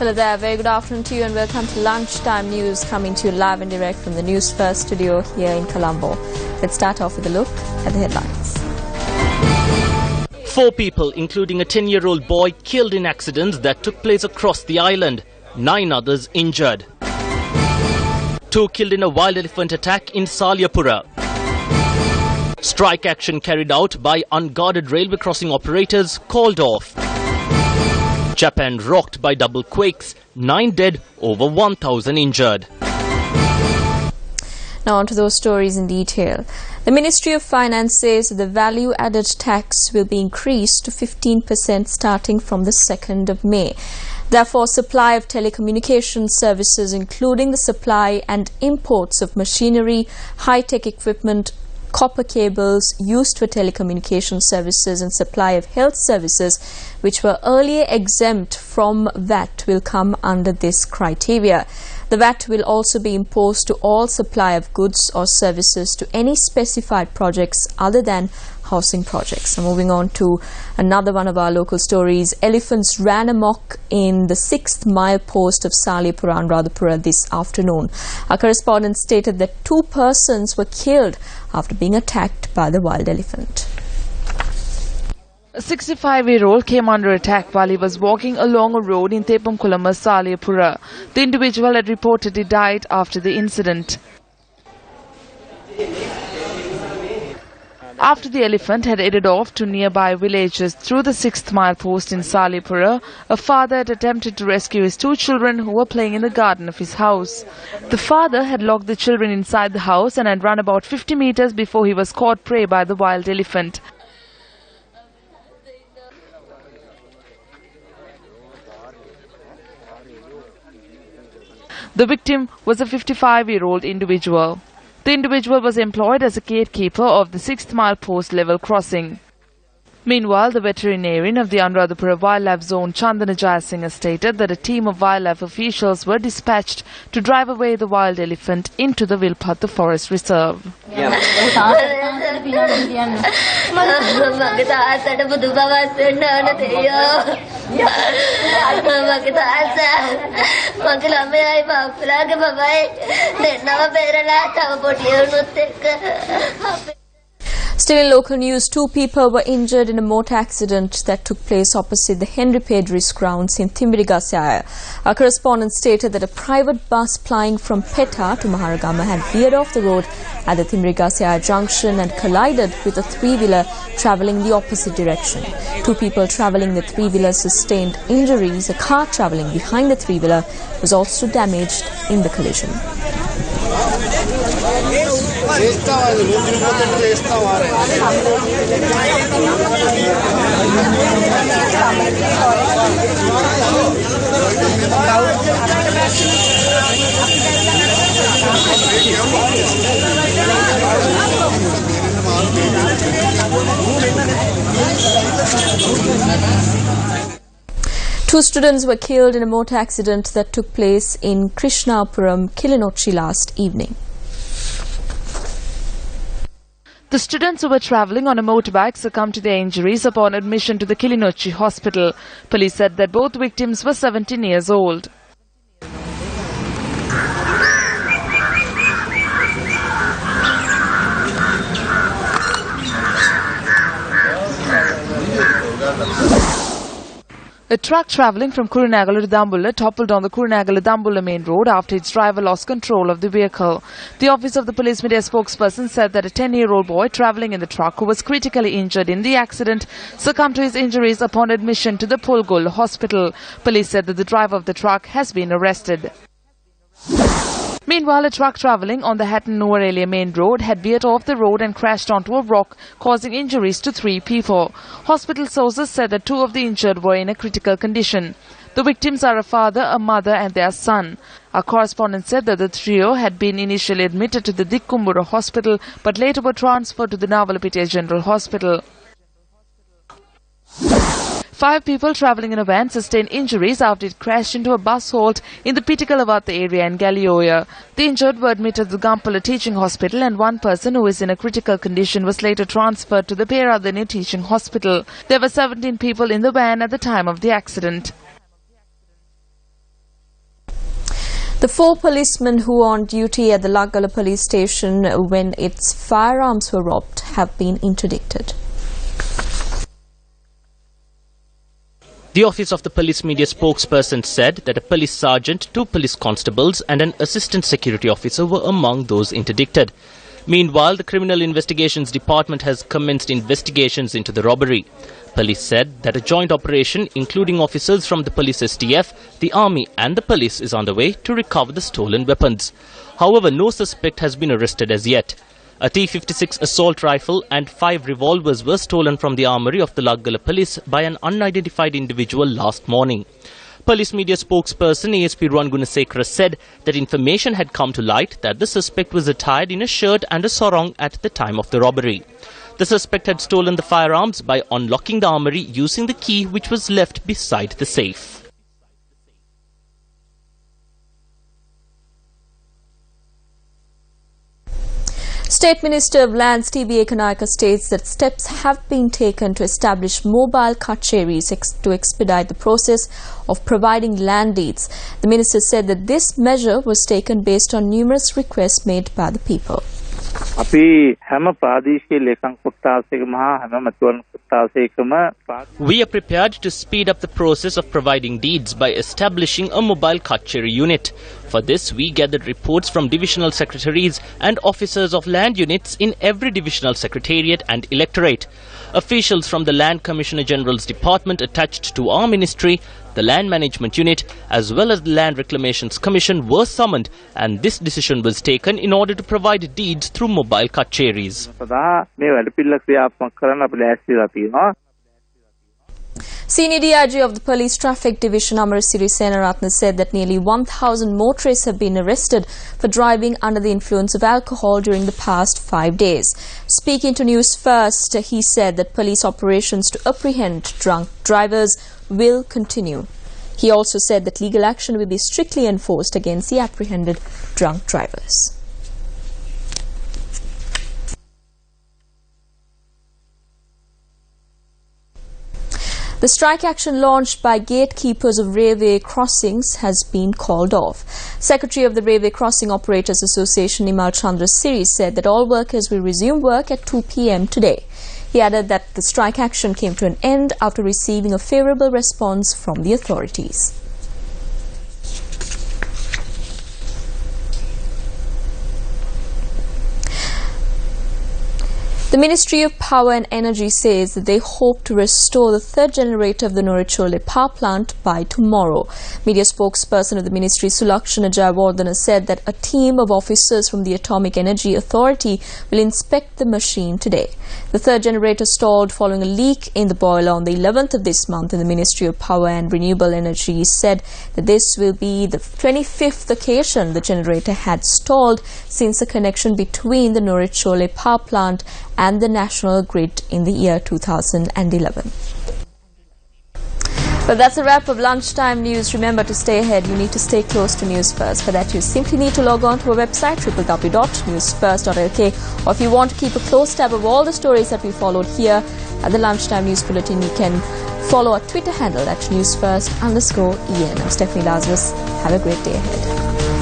Hello there, very good afternoon to you and welcome to Lunchtime News, coming to you live and direct from the Newsfirst studio here in Colombo. Let's start off with a look at the headlines. 4 people, including a 10-year-old boy, killed in accidents that took place across the island. 9 others injured. 2 killed in a wild elephant attack in Salyapura. Strike action carried out by unguarded railway crossing operators called off. Japan rocked by double quakes, 9 dead, over 1,000 injured. Now on to those stories in detail. The Ministry of Finance says the value-added tax will be increased to 15% starting from the 2nd of May. Therefore, supply of telecommunication services, including the supply and imports of machinery, high-tech equipment, copper cables used for telecommunication services and supply of health services, which were earlier exempt from VAT, will come under this criteria. The VAT will also be imposed to all supply of goods or services to any specified projects other than housing projects. Now, moving on to another one of our local stories. Elephants ran amok in the 6th mile post of Salyapura, Anuradhapura this afternoon. Our correspondent stated that 2 persons were killed after being attacked by the wild elephant. A 65-year-old came under attack while he was walking along a road in Tepamkulama, Salyapura. The individual had reportedly died after the incident. After the elephant had headed off to nearby villages through the 6th mile post in Salyapura, a father had attempted to rescue his 2 children who were playing in the garden of his house. The father had locked the children inside the house and had run about 50 meters before he was caught prey by the wild elephant. The victim was a 55-year-old individual. The individual was employed as a gatekeeper of the 6th mile post level crossing. Meanwhile, the veterinarian of the Anuradhapura Wildlife Zone, Chandana Jayasinghe, stated that a team of wildlife officials were dispatched to drive away the wild elephant into the Vilpattu Forest Reserve. Still in local news, 2 people were injured in a motor accident that took place opposite the Henry Pedris grounds in Thimbirigasaya. Our correspondent stated that a private bus plying from Petta to Maharagama had veered off the road at the Thimbirigasaya junction and collided with a 3-wheeler travelling the opposite direction. 2 people travelling the 3-wheeler sustained injuries. A car travelling behind the 3-wheeler was also damaged in the collision. Two students were killed in a motor accident that took place in Krishnapuram, Kilinochchi last evening. The students who were travelling on a motorbike succumbed to their injuries upon admission to the Kilinochchi hospital. Police said that both victims were 17 years old. A truck travelling from Kurunegala to Dambulla toppled on the Kurunegala-Dambulla main road after its driver lost control of the vehicle. The office of the police media spokesperson said that a 10-year-old boy travelling in the truck who was critically injured in the accident succumbed to his injuries upon admission to the Pulgol hospital. Police said that the driver of the truck has been arrested. Meanwhile, a truck travelling on the Hatton-Nuwara main road had veered off the road and crashed onto a rock, causing injuries to 3 people. Hospital sources said that 2 of the injured were in a critical condition. The victims are a father, a mother and their son. Our correspondent said that the trio had been initially admitted to the Dikkumbura hospital but later were transferred to the Navalapitiya General Hospital. 5 people travelling in a van sustained injuries after it crashed into a bus halt in the Pitikalavata area in Gallioya. The injured were admitted to the Gampala Teaching Hospital and 1 person who is in a critical condition was later transferred to the Peradeniya Teaching Hospital. There were 17 people in the van at the time of the accident. The 4 policemen who were on duty at the Lanka police station when its firearms were robbed have been interdicted. The Office of the Police Media spokesperson said that a police sergeant, 2 police constables and an assistant security officer were among those interdicted. Meanwhile, the Criminal Investigations Department has commenced investigations into the robbery. Police said that a joint operation, including officers from the police STF, the army and the police, is on the way to recover the stolen weapons. However, no suspect has been arrested as yet. A T-56 assault rifle and 5 revolvers were stolen from the armory of the Lanka police by an unidentified individual last morning. Police media spokesperson ASP Ruwan Gunasekara said that information had come to light that the suspect was attired in a shirt and a sarong at the time of the robbery. The suspect had stolen the firearms by unlocking the armory using the key which was left beside the safe. State Minister of Lands TV Ekanayaka states that steps have been taken to establish mobile kacheris to expedite the process of providing land deeds. The minister said that this measure was taken based on numerous requests made by the people. We are prepared to speed up the process of providing deeds by establishing a mobile kacheri unit. For this, we gathered reports from divisional secretaries and officers of land units in every divisional secretariat and electorate. Officials from the Land Commissioner General's Department attached to our ministry, the Land Management Unit, as well as the Land Reclamations Commission were summoned, and this decision was taken in order to provide deeds through mobile kacheris. Senior DIG of the Police Traffic Division Amarasiri Senaratne said that nearly 1,000 motorists have been arrested for driving under the influence of alcohol during the past 5 days. Speaking to Newsfirst, he said that police operations to apprehend drunk drivers will continue. He also said that legal action will be strictly enforced against the apprehended drunk drivers. The strike action launched by gatekeepers of railway crossings has been called off. Secretary of the Railway Crossing Operators Association, Nimal Chandra Siri, said that all workers will resume work at 2 p.m. today. He added that the strike action came to an end after receiving a favourable response from the authorities. The Ministry of Power and Energy says that they hope to restore the 3rd generator of the Norechole power plant by tomorrow. Media spokesperson of the ministry, Sulakshana Jayawardena, said that a team of officers from the Atomic Energy Authority will inspect the machine today. The 3rd generator stalled following a leak in the boiler on the 11th of this month, and the Ministry of Power and Renewable Energy said that this will be the 25th occasion the generator had stalled since the connection between the Norechole power plant and the national grid in the year 2011. But that's a wrap of Lunchtime News. Remember to stay ahead. You need to stay close to Newsfirst. For that, you simply need to log on to our website, www.newsfirst.lk. Or if you want to keep a close tab of all the stories that we followed here at the Lunchtime News Bulletin, you can follow our Twitter handle at Newsfirst_EN. I'm Stephanie Lazarus. Have a great day ahead.